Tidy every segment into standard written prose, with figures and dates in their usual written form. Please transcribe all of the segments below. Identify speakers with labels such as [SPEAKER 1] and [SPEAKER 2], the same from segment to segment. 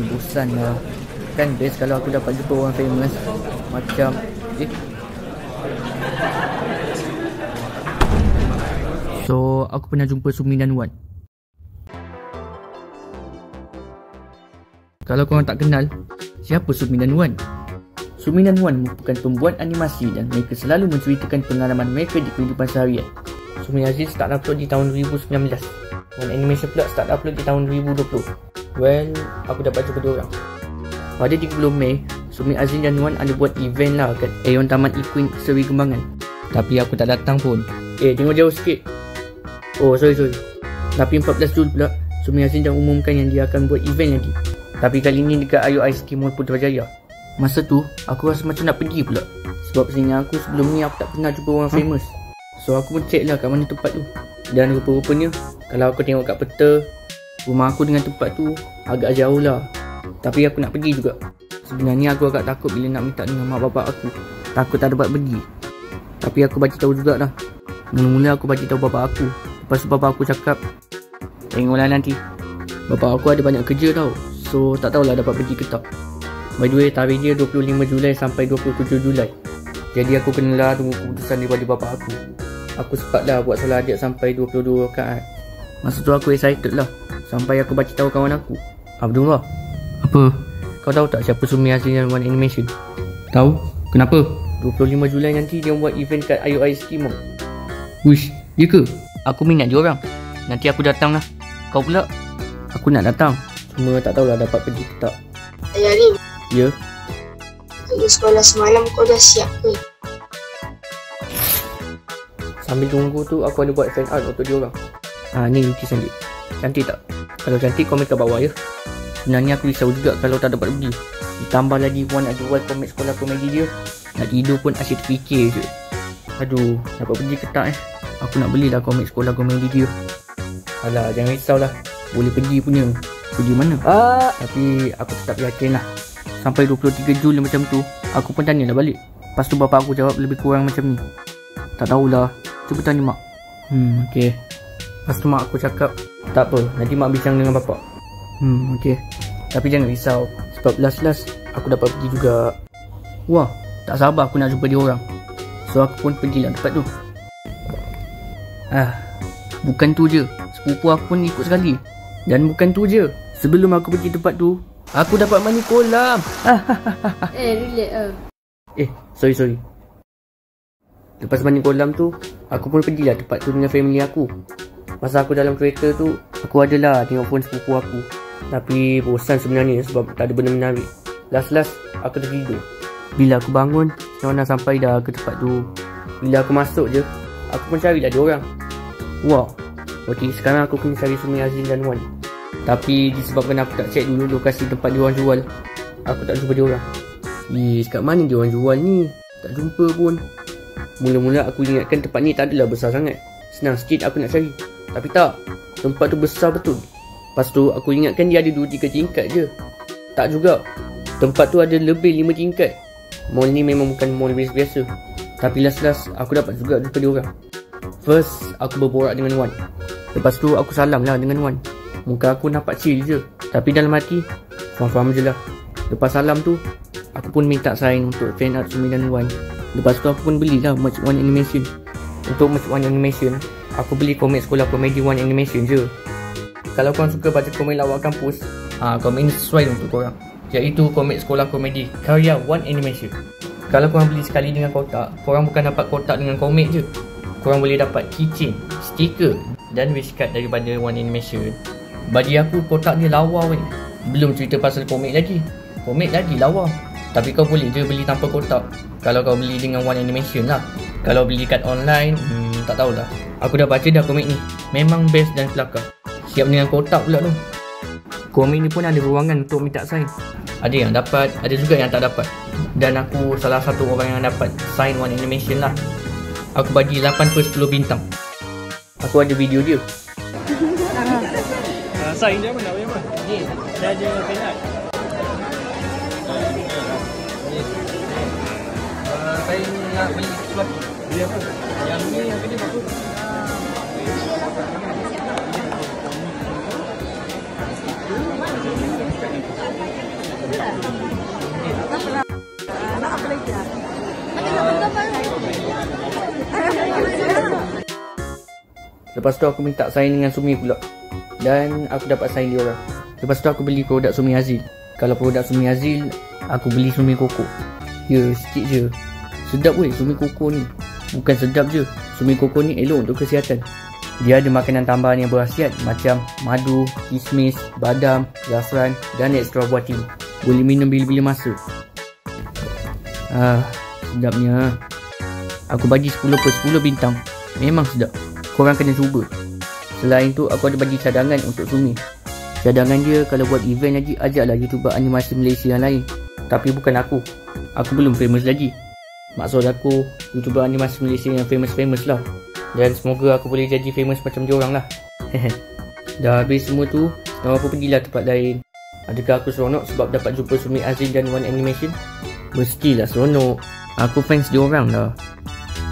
[SPEAKER 1] Bosan lah. Kan best kalau aku dapat jumpa orang famous. Macam So, aku pernah jumpa Sumi dan Wan. Kalau korang tak kenal, siapa Sumi dan Wan? Sumi dan Wan merupakan pembuat animasi dan mereka selalu menceritakan pengalaman mereka di kehidupan seharian. Sumi Aziz start upload di tahun 2019. Wan Animation pula start upload di tahun 2020. Well, aku dapat jumpa diorang. Pada 30 Mei, Sumi Aziz dan Wan ada buat event lah kat Aeon Taman Equine Seri Kembangan. Tapi aku tak datang pun. Tengok jauh sikit. Oh, sorry. Tapi 14 Jul pula, Sumi Aziz dah umumkan yang dia akan buat event lagi. Tapi kali ni dekat Ayu Ice Cream Mall Putrajaya. Masa tu, aku rasa macam nak pergi pula. Sebab seingat aku sebelum ni aku tak pernah jumpa orang famous. So aku pun check lah kat mana tempat tu. Dan rupa-rupanya, kalau aku tengok kat peta, rumah aku dengan tempat tu agak jauh lah. Tapi aku nak pergi juga. Sebenarnya aku agak takut bila nak minta dengan mak bapak aku. Takut tak dapat pergi. Tapi aku bagi tahu jugalah. Mula-mula aku bagi tahu bapak aku. Lepas tu bapak aku cakap, tengoklah nanti. Bapak aku ada banyak kerja tau. So tak tahulah dapat pergi ke tak. By the way, tarikh dia 25 Julai sampai 27 Julai. Jadi aku kenalah tunggu keputusan daripada bapak aku. Aku sempat dah buat solat hajat sampai 22 rakaat. Masa tu aku excited lah. Sampai aku bagi tahu kawan aku, Abdullah. Apa? Kau tahu tak siapa Sumi Aziz dan Wan Animation? Tahu? Kenapa? 25 Julai nanti dia buat event kat Ayu Ice Cream Mall. Wish, dia ke? Aku minat dia orang. Nanti aku datang lah. Kau pula? Aku nak datang. Cuma tak tahulah dapat pergi ke tak.
[SPEAKER 2] Ayah Rim.
[SPEAKER 1] Ya?
[SPEAKER 2] Kerja sekolah semalam kau dah siap ke?
[SPEAKER 1] Sambil tunggu tu aku ada buat fan art untuk dia orang. Ni lukisan dia. Cantik tak? Kalau cantik komen kat bawah ya. Sebenarnya aku risau juga kalau tak dapat pergi. Ditambah lagi Wan ada buat komik sekolah komedi dia. Nak tidur pun asyik terfikir je. Aduh, dapat pergi ke tak Aku nak belilah komik sekolah komedi dia. Alah, jangan risaulah. Boleh pergi punya. Pergi mana? Tapi aku tetap yakin lah. Sampai 23 Jul macam tu, aku pun tanyalah balik. Lepas tu bapak aku jawab lebih kurang macam ni. Tak tahulah. Cuba tanya mak. Okey. Lepas tu mak aku cakap, tak apa, nanti mak bincang dengan bapak. Okey. Tapi jangan risau. Sebab last aku dapat pergi juga. Wah, tak sabar aku nak jumpa dia orang. So aku pun pergilah tempat tu. Bukan tu je. Sepupu aku pun ikut sekali. Dan bukan tu je. Sebelum aku pergi tempat tu, aku dapat mandi kolam.
[SPEAKER 2] Relax
[SPEAKER 1] Sorry. Lepas mandi kolam tu, aku pun pergilah tempat tu dengan family aku. Masa aku dalam kereta tu, aku adalah tengok phone sepupu aku. Tapi bosan sebenarnya sebab tak ada benda menarik. Last aku tertidur. Bila aku bangun, macam dah sampai dah ke tempat tu. Bila aku masuk je, aku pun carilah dia orang. Wah, okey, sekarang aku kena cari Sumi Aziz dan Wan. Tapi disebabkan aku tak check dulu lokasi tempat dia orang jual, aku tak jumpa dia orang. Kat mana dia orang jual ni? Tak jumpa pun. Mula-mula aku ingatkan tempat ni tak adalah besar sangat. Senang sikit aku nak cari. Tapi tak, tempat tu besar betul. Lepas tu aku ingatkan dia ada 2-3 tingkat je. Tak juga. Tempat tu ada lebih 5 tingkat. Mall ni memang bukan mall biasa-biasa. Tapi last aku dapat juga jumpa dia orang. First, aku berborak dengan Wan. Lepas tu aku salam lah dengan Wan. Muka aku nampak chill je. Tapi dalam hati, faham-faham je lah. Lepas salam tu, aku pun minta sign untuk fan art Sumi dan Wan. Lepas tu aku pun belilah merch Wan Animation. Untuk merch Wan Animation, aku beli komik sekolah komedi Wan Animation je. Kalau korang suka baca komik lawak kampus, komik ni sesuai untuk korang. Iaitu komik sekolah komedi karya Wan Animation. Kalau korang beli sekali dengan kotak, korang bukan dapat kotak dengan komik je. Korang boleh dapat keychain, stiker dan wish card daripada Wan Animation. Bagi aku kotak ni lawa ni. Belum cerita pasal komik lagi. Komik lagi lawa. Tapi kau boleh je beli tanpa kotak kalau kau beli dengan Wan Animation lah. Kalau beli kat online, tak tahulah. Aku dah baca dah komik ni. Memang best dan kelakar. Siap dengan kotak pula tu. Komik ni pun ada ruangan untuk minta sign. Ada yang dapat, ada juga yang tak dapat. Dan aku salah satu orang yang dapat sign Wan Animation lah. Aku bagi 8/10 bintang. Aku ada video dia.
[SPEAKER 3] Sign dia mana? Ni, dia ada penat. Saya nak beli sesuatu. Beli apa? Yang ni bagus.
[SPEAKER 1] Lepas tu aku minta sign dengan Sumi pula. Dan aku dapat sign dia orang. Lepas tu aku beli produk Sumi Azil. Kalau produk Sumi Azil, aku beli Sumi Koko. Ya, sikit je. Sedap weh Sumi Koko ni. Bukan sedap je, Sumi Koko ni elok untuk kesihatan. Dia ada makanan tambahan yang berkhasiat macam madu, kismis, badam, zafran dan ekstra buah tea. Boleh minum bila-bila masa. Sedapnya. Aku bagi 10 per 10 bintang. Memang sedap. Korang kena cuba. Selain tu aku ada bagi cadangan untuk Sumi. Cadangan dia kalau buat event lagi, ajaklah YouTuber animasi Malaysia yang lain. Tapi bukan aku. Aku belum famous lagi. Maksud aku YouTuber animasi Malaysia yang famous-famous lah. Dan semoga aku boleh jadi famous macam diorang lah. Dah habis semua tu, sekarang aku pergilah tempat lain. Adakah aku seronok sebab dapat jumpa Sumi Azil dan One Animation? Mestilah seronok. Aku fans diorang lah.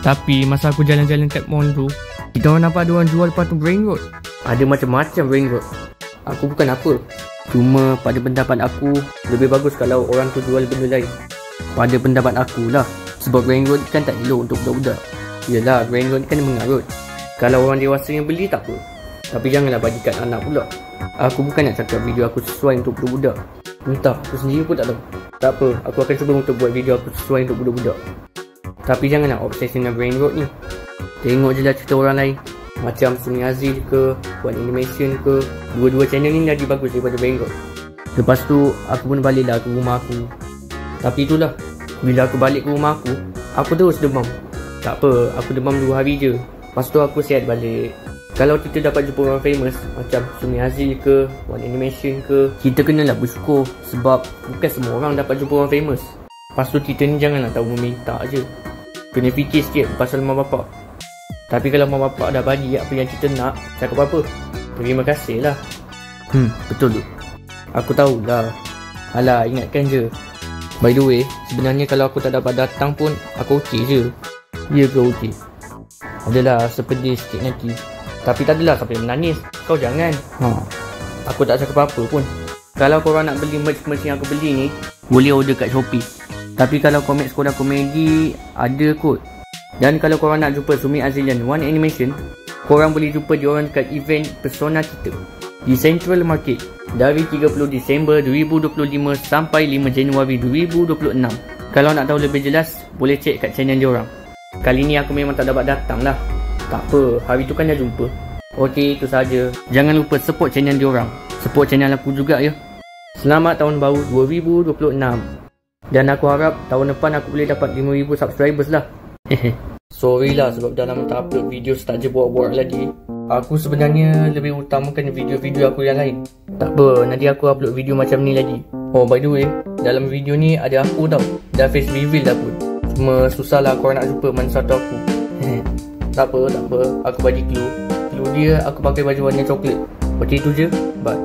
[SPEAKER 1] Tapi masa aku jalan-jalan kat mall tu, kita orang nampak ada orang jual patung Brain Rot. Ada macam-macam Brain Rot. Aku bukan apa. Cuma pada pendapat aku, lebih bagus kalau orang tu jual benda lain. Pada pendapat aku lah. Sebab Brain Rot kan tak elok untuk budak-budak. Yelah, Brain Rot kan mengarut. Kalau orang dewasa yang beli tak apa. Tapi janganlah bagi kat anak pula. Aku bukan nak cakap video aku sesuai untuk budak-budak. Entah, aku sendiri pun tak tahu. Tak apa, aku akan cuba untuk buat video aku sesuai untuk budak-budak. Tapi janganlah obsesi dengan Brain Rot ni. Tengok je lah cerita orang lain. Macam Sumi Azil ke, One Animation ke. Dua-dua channel ni lagi bagus daripada Brain Rot. Lepas tu, aku pun baliklah ke rumah aku. Tapi itulah, bila aku balik ke rumah aku terus demam. Tak apa, aku demam 2 hari je. Lepas tu aku sihat balik. Kalau kita dapat jumpa orang famous macam Sumi Azil ke, One Animation ke, kita kenalah bersyukur. Sebab bukan semua orang dapat jumpa orang famous. Lepas tu kita ni janganlah tahu meminta je. Kena fikir sikit pasal mak bapak. Tapi kalau mak bapak dah bagi apa yang kita nak, cakap apa? Terima kasih lah. Betul tu. Aku tahulah. Alah, ingatkan je. By the way, sebenarnya kalau aku tak dapat datang pun, aku okey je. Ya ke okey? Adalah sepedih sikit nanti. Tapi tak adalah sampai menangis. Kau jangan. Aku tak cakap apa pun. Kalau korang nak beli merch-merch yang aku beli ni, boleh order kat Shopee. Tapi kalau komik Sekolah Komedi, ada kot. Dan kalau korang nak jumpa Sumi Azil dan One Animation, korang boleh jumpa diorang dekat event Persona kita di Central Market dari 30 Disember 2025 sampai 5 Januari 2026. Kalau nak tahu lebih jelas, boleh cek kat channel diorang. Kali ni aku memang tak dapat datang lah. Tak apa, hari tu kan dah jumpa. Okey, itu saja. Jangan lupa support channel diorang. Support channel aku juga ya. Selamat tahun baru 2026. Dan aku harap tahun depan aku boleh dapat 5,000 subscribers lah. Sorry lah sebab dah lama tak upload video, start je buat-buat lagi. Aku sebenarnya lebih utamakan video-video aku yang lain. Tak apa, nanti aku upload video macam ni lagi. Oh by the way, dalam video ni ada aku tau. Dah face reveal dah pun. Cuma susah lah korang nak jumpa mana satu aku. Tak apa, aku bagi clue. Clue dia aku pakai baju warna coklat. Macam itu je, bye.